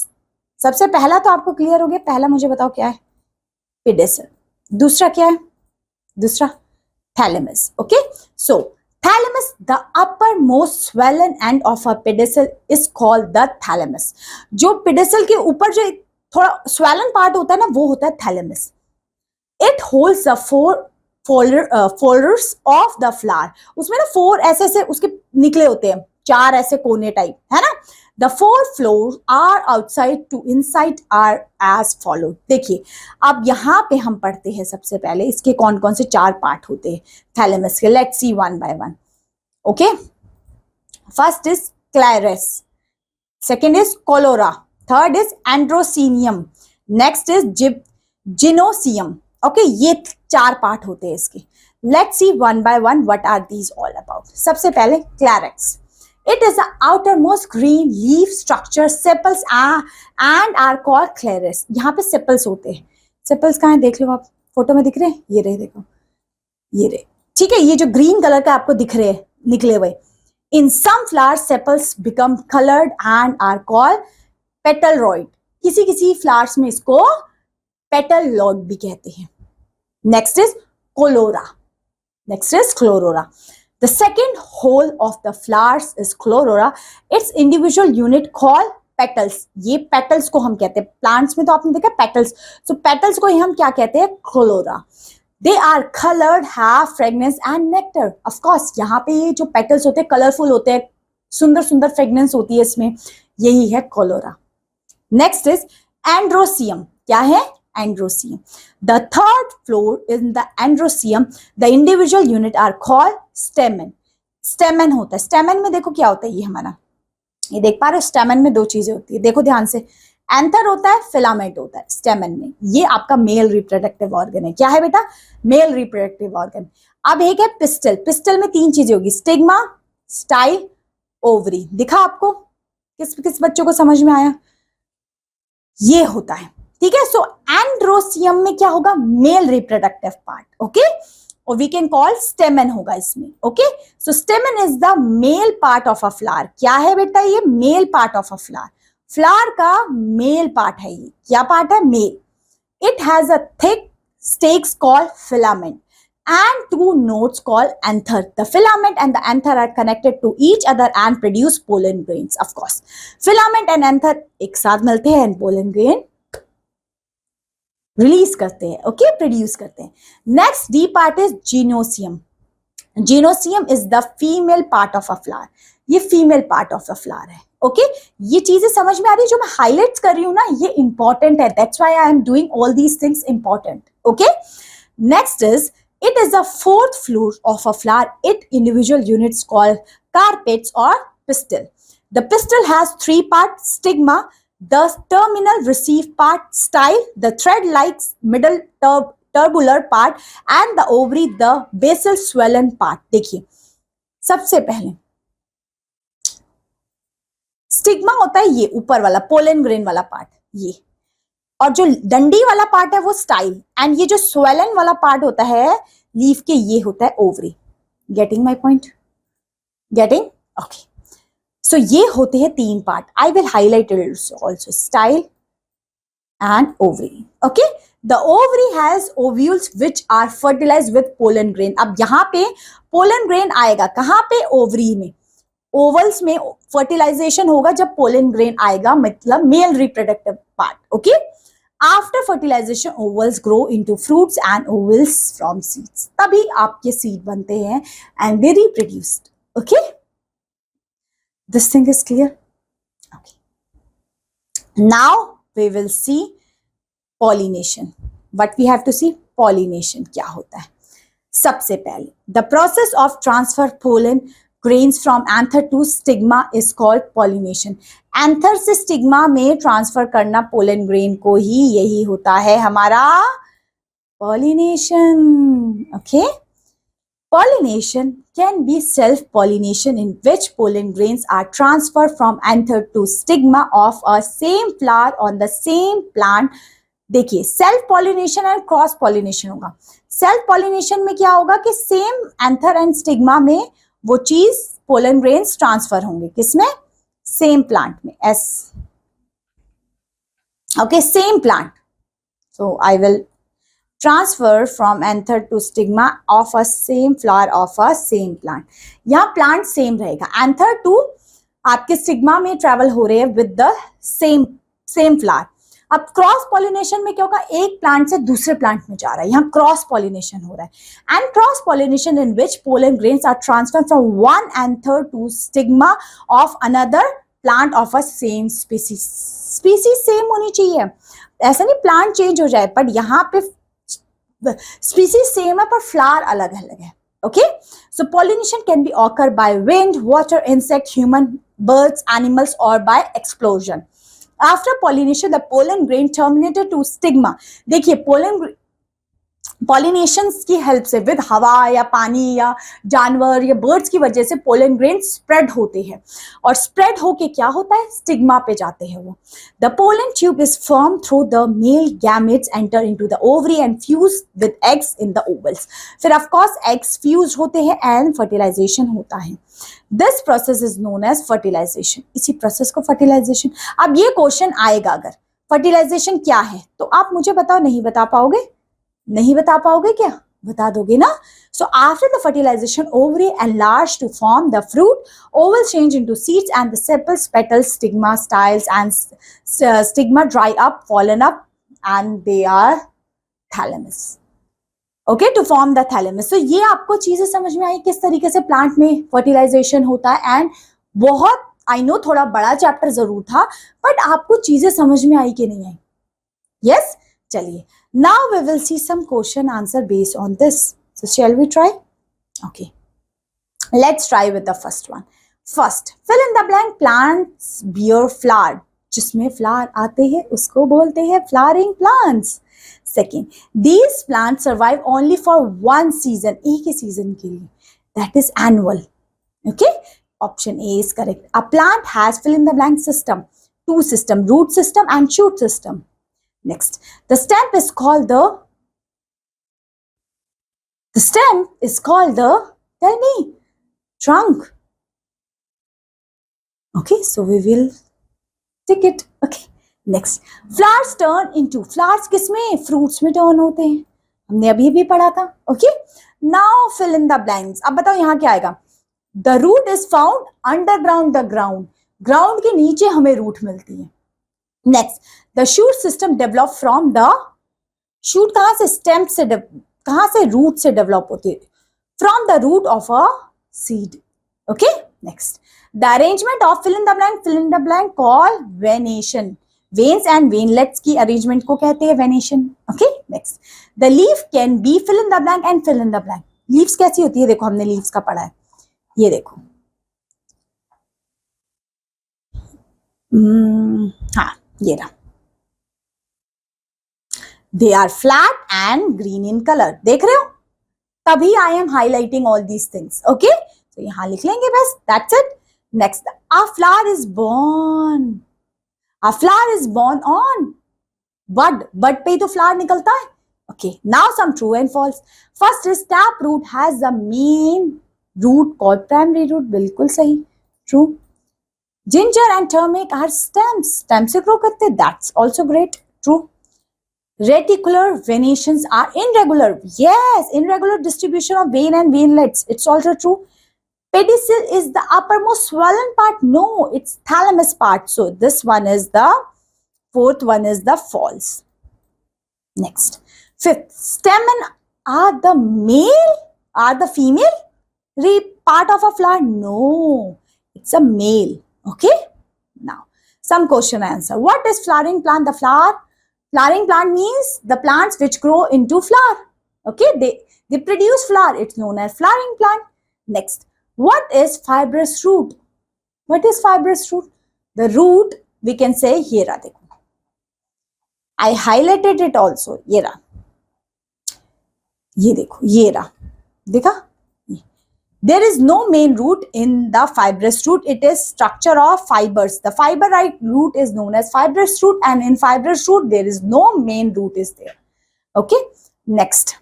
सबसे पहला तो आपको क्लियर हो गया, पहला मुझे बताओ क्या है? पेडिसल. दूसरा क्या है? दूसरा thalamus. Okay, so thalamus, the upper most swollen end of a pedicel is called the thalamus. जो पेडिसल के ऊपर जो थोड़ा स्वेलन पार्ट होता है ना, वो होता है thalamus. It holds the folders of the flower. उसमें ना 4 ऐसे ऐसे उसके निकले होते हैं, 4 ऐसे कोने टाइप, है ना. The 4 floors are outside to inside are as follow. देखिए, अब यहाँ पे हम पढ़ते हैं सबसे पहले इसके कौन कौन से 4 पार्ट होते हैं थैलेमस के. Let's see one by one. Okay, first is calyx, second is corolla, third is androecium, next is gynoecium. Okay, ये 4 पार्ट होते हैं इसके. Let's see one by one what are these all about. सबसे पहले calyx. It is the outer most green leaf structure. Sepals and are called calyx. यहाँ पे sepals होते हैं. सेपल्स कहाँ है? देख लो आप, फोटो में दिख रहे हैं, ये रहे, देखो ये रहे, ठीक है. ये जो ग्रीन कलर का आपको दिख रहे हैं निकले हुए. In some flower sepals become coloured and are called petaloid. किसी किसी फ्लावर्स में इसको पेटल लॉइड भी कहते हैं. Next is corolla. Next is corolla. The second whorl of the flowers is corolla. Its individual unit called petals. ये petals को हम कहते हैं. प्लांट्स में तो आपने देखा पेटल्स, सो पेटल्स को ही हम क्या कहते हैं? Corolla. They are coloured, have fragrance and nectar. Of course यहाँ पे ये जो पेटल्स होते हैं कलरफुल होते हैं, सुंदर सुंदर फ्रेग्रेंस होती है इसमें, यही है कोलोरा. Next is androecium. क्या है? Androsium. The third floor in the androsium, the individual unit are called stamen. Stamen होता है. stamen में देखो क्या होता है, ये हमारा, ये देख पा रहे हो? stamen में 2 चीजें होती है, देखो ध्यान से. एंथर होता है, फिलामेंट होता है stamen में. ये आपका मेल रिप्रोडक्टिव ऑर्गन है. क्या है बेटा? Male reproductive organ. अब एक है पिस्टल. पिस्टल में 3 चीजें होगी, स्टिग्मा, स्टाइल, ओवरी. दिखा आपको? किस किस बच्चों को समझ में आया? ये होता है, ठीक है. सो एंड्रोसियम में क्या होगा? Male reproductive part. ओके, और वी कैन कॉल स्टेमन होगा इसमें. Okay, so stamen is the male part of a flower. क्या है बेटा? ये male part of a flower. Flower का मेल पार्ट है ये. क्या पार्ट है? Male. It has a thick stakes called filament and 2 nodes called anther. The filament and the anther are connected to each other and produce pollen grains. Of course, filament and anther एक साथ मिलते हैं and pollen grain release करते हैं, okay, produce करते हैं। Next the part is gynoecium. Gynoecium is the female part of a flower, ये female part of a flower है, ओके। ये चीजें समझ में आ रही है जो मैं हाईलाइट्स कर रही हूं ना, ये इंपॉर्टेंट है, that's why I am doing all these things important, okay. Next is it is the fourth floor of a flower. It individual units called carpets or pistil. The pistil has three parts: stigma, the terminal receive part, style, the thread-like middle tubular part, and the ovary, the basal swollen part. देखिए सबसे पहले stigma होता है ये ऊपर वाला pollen grain वाला part, ये, और जो डंडी वाला पार्ट है वो स्टाइल, एंड ये जो स्वेलन वाला पार्ट होता है लीफ के, ये होता है ovary. Getting my point? Getting? Okay. So ये होते हैं तीन part, I will highlight it also, style and ovary, okay. The ovary has ovules which are fertilised with pollen grain. अब यहाँ पे पोलन ग्रेन आएगा कहाँ पे? ओवरी में। ओवल्स में फर्टिलाइजेशन होगा जब पोलन ग्रेन आएगा, मतलब mail reproductive part, okay. After fertilization, ovals grow into fruits and ovals from seeds. तभी आपके seed बनते हैं and they reproduced. Okay? This thing is clear? Okay. Now we will see pollination. What we have to see? Pollination क्या होता है? सबसे पहले the process of transfer pollen grains from anther to stigma is called pollination. Anther से stigma में transfer करना pollen grain को ही, यही होता है हमारा pollination. Okay? Pollination can be self-pollination in which pollen grains are transferred from anther to stigma of a same flower on the same plant. देखिए self pollination and cross pollination होगा। Self pollination में क्या होगा कि same anther and stigma में वो चीज pollen grains transfer होंगे, किसमें? सेम प्लांट में, yes, okay, same plant. So I will transfer from anther to stigma of a same flower of a same plant. यहाँ प्लांट सेम रहेगा, anther to आपके stigma में ट्रेवल हो रहे हैं विद द सेम फ्लावर। अब cross pollination में क्या होगा? एक प्लांट से दूसरे प्लांट में जा रहा है, यहाँ क्रॉस पॉलिनेशन हो रहा है। And cross pollination in which pollen grains are transfer from one anther to stigma of another plant of a same species. Species same होनी चाहिए, ऐसा नहीं प्लांट चेंज हो जाए, पर यहाँ पे स्पीसीज सेम है पर फ्लावर अलग अलग है, okay. So pollination can be occur by wind, water, insect, human, birds, animals और by explosion. After pollination, the pollen grain terminated to stigma. देखिए पॉलिनेशन की हेल्प से, विद हवा या पानी या जानवर या बर्ड्स की वजह से पोलन ग्रेन स्प्रेड होते हैं, और स्प्रेड होके क्या होता है? स्टिग्मा पे जाते हैं वो। The pollen tube is form through the male gametes enter into the ovary and fuse with eggs in the ovules. फिर ऑफ कोर्स एग्स फ्यूज होते हैं एंड फर्टिलाइजेशन होता है। This process is known as fertilization. इसी process को fertilization. अब ये question आएगा अगर फर्टिलाइजेशन क्या है तो आप मुझे बताओ, नहीं बता पाओगे? नहीं बता पाओगे क्या? बता दोगे ना? So after the fertilization, ovary enlarge to form the fruit, oval change into seeds, and the sepals, petals, stigma, styles, and stigma dry up, fallen up, and they are thalamus. Okay, to form the thalamus. So ये आपको चीजें समझ में आई किस तरीके से plant में fertilisation होता है। एंड बहुत, आई नो थोड़ा बड़ा चैप्टर जरूर था, बट आपको चीजें समझ में आई कि नहीं आई? यस, चलिए, now we will see some question answer based on this. So shall we try? Okay, let's try with the first one. First, fill in the blank. Plants bear flower. जिसमें flower आते हैं उसको बोलते हैं flowering plants. Second, these plants survive only for one season. एक ही season के लिए. That is annual. Okay, option A is correct. A plant has fill in the blank system. Two system, root system and shoot system. Next, the stem is called the tell me, trunk. Okay, so we will tick it. Okay, next, flowers turn into, flowers किसमें? fruits में turn होते हैं, हमने अभी भी पढ़ा था। Okay, now fill in the blanks. अब बताओ यहाँ क्या आएगा? The root is found underground the ground. ground के नीचे हमें root मिलती है। Next, the shoot system developed from the shoot कहाँ से, स्टेम से, कहाँ से, रूट से डेवलप होती है, from the root of a seed. Okay, next, the arrangement of fill in the blank call venation. Veins and veinlets की arrangement को कहते हैं venation. Okay, next, the leaf can be fill in the blank and fill in the blank. Leaves कैसी होती है, देखो हमने leaves का पढ़ा है, ये देखो. हाँ, ये रहा. They are flat and green in colour. देख रहे हो, तभी I am highlighting all these things. Okay, तो यहां लिख लेंगे बस, that's it. Next, a flower is born. A flower is born on bud. Bud पे ही तो फ्लावर निकलता है. Okay, now some true and false. First is taproot has the main root called primary root. बिल्कुल सही, true. Ginger and turmeric are stems. Stem से grow करते. That's also great, true. Reticular venations are irregular. Yes, irregular distribution of vein and veinlets. It's also true. Pedicel is the uppermost swollen part. No, it's thalamus part. So this one is the fourth one is the false. Next. Fifth, stamen are the male, are the female part of a flower? No, it's a male. Okay. Now, some question answer. What is flowering plant? The flowering plant means the plants which grow into flower. Okay, they produce flower. It's known as flowering plant. Next, what is fibrous root? What is fibrous root? The root we can say here. I highlighted it also. Here. ये देखो, ये रहा, देखा. There is no main root in the fibrous root. It is structure of fibers. The fiber-like root is known as fibrous root, and in fibrous root there is no main root is there. Okay. Next,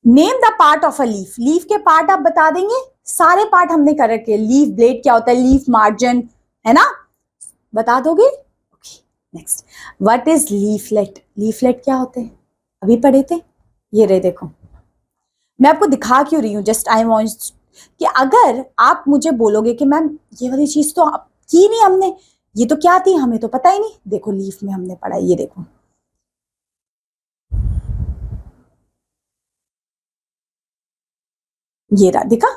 name the part of a leaf. Leaf के part आप बता देंगे, सारे part हमने कर रखे. Leaf blade क्या होता है, leaf margin है ना, बता दोगे. Okay. Next, what is leaflet? Leaflet क्या होते हैं, अभी पढ़े थे. ये रहे, देखो. मैं आपको दिखा क्यों रही हूँ, जस्ट आई वांट कि अगर आप मुझे बोलोगे कि मैम ये वाली चीज तो की नहीं हमने, ये तो क्या थी, हमें तो पता ही नहीं. देखो, लीफ में हमने पढ़ा, ये देखो, ये रहा, दिखा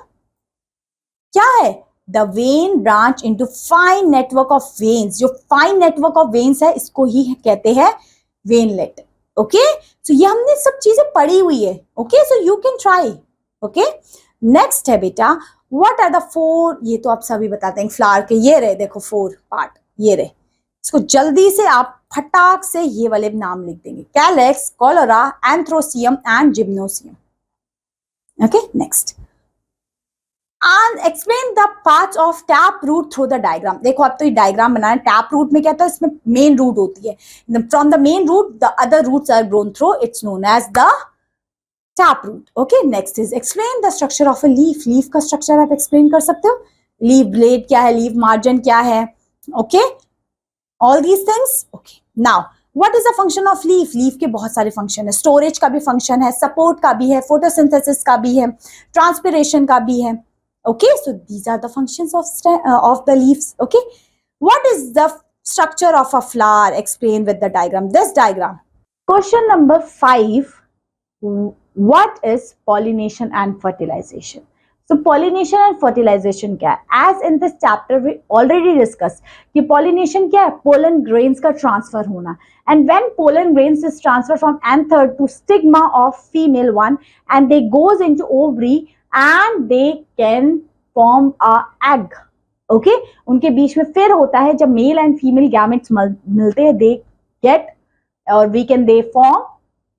क्या है. The when branch into fine network of veins. जो फाइन नेटवर्क ऑफ वेन्स है इसको ही कहते हैं वेनलेट. ओके, सो ये हमने सब चीजें पढ़ी हुई है. Okay, so you can try. Okay, next है बेटा, व्हाट आर द 4, ये तो आप सभी बताते हैं फ्लावर के. ये रहे, देखो 4 पार्ट, ये रहे. इसको जल्दी से आप फटाक से ये वाले नाम लिख देंगे, calyx, corolla, androecium and gynoecium. Okay, next, and explain the parts of tap root through the diagram. देखो, अब तो ये डायग्राम बनाना है. टैप रूट में क्या था, इसमें मेन रूट होती है. From the main root the other roots are grown through. It's known as the tap root. Okay, next is explain the structure of a leaf. Leaf का structure आप explain कर सकते हो. Leaf blade क्या है, leaf margin क्या है. Okay, all these things. Okay, now what is the function of leaf? Leaf के बहुत सारे function है. Storage का भी function है, support का भी है, photosynthesis का भी है, transpiration का भी है. Okay, so these are the functions of the leaves. Okay, what is the structure of a flower? Explain with the diagram. This diagram. Question number 5. What is pollination and fertilization? So pollination and fertilization क्या है? As in this chapter we already discussed कि pollination क्या है? Pollen grains का transfer होना. And when pollen grains is transferred from anther to stigma of female one, and they goes into ovary, and they can form a egg. Okay, उनके बीच में फिर होता है जब मेल एंड फीमेल गैमेट्स मिलते हैं, they get or we can they form.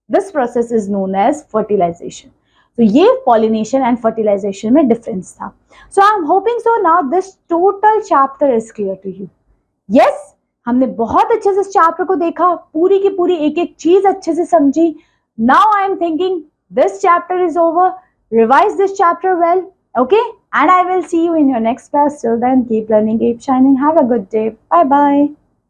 This process is known as fertilization. तो ये pollination and fertilization में difference था. So I'm hoping so now this total chapter is clear to you. Yes, हमने बहुत अच्छे से इस चैप्टर को देखा, पूरी की पूरी एक एक चीज अच्छे से समझी. Now I am thinking this chapter is over. Revise this chapter well, okay? And I will see you in your next class. Till then, keep learning, keep shining. Have a good day. Bye-bye.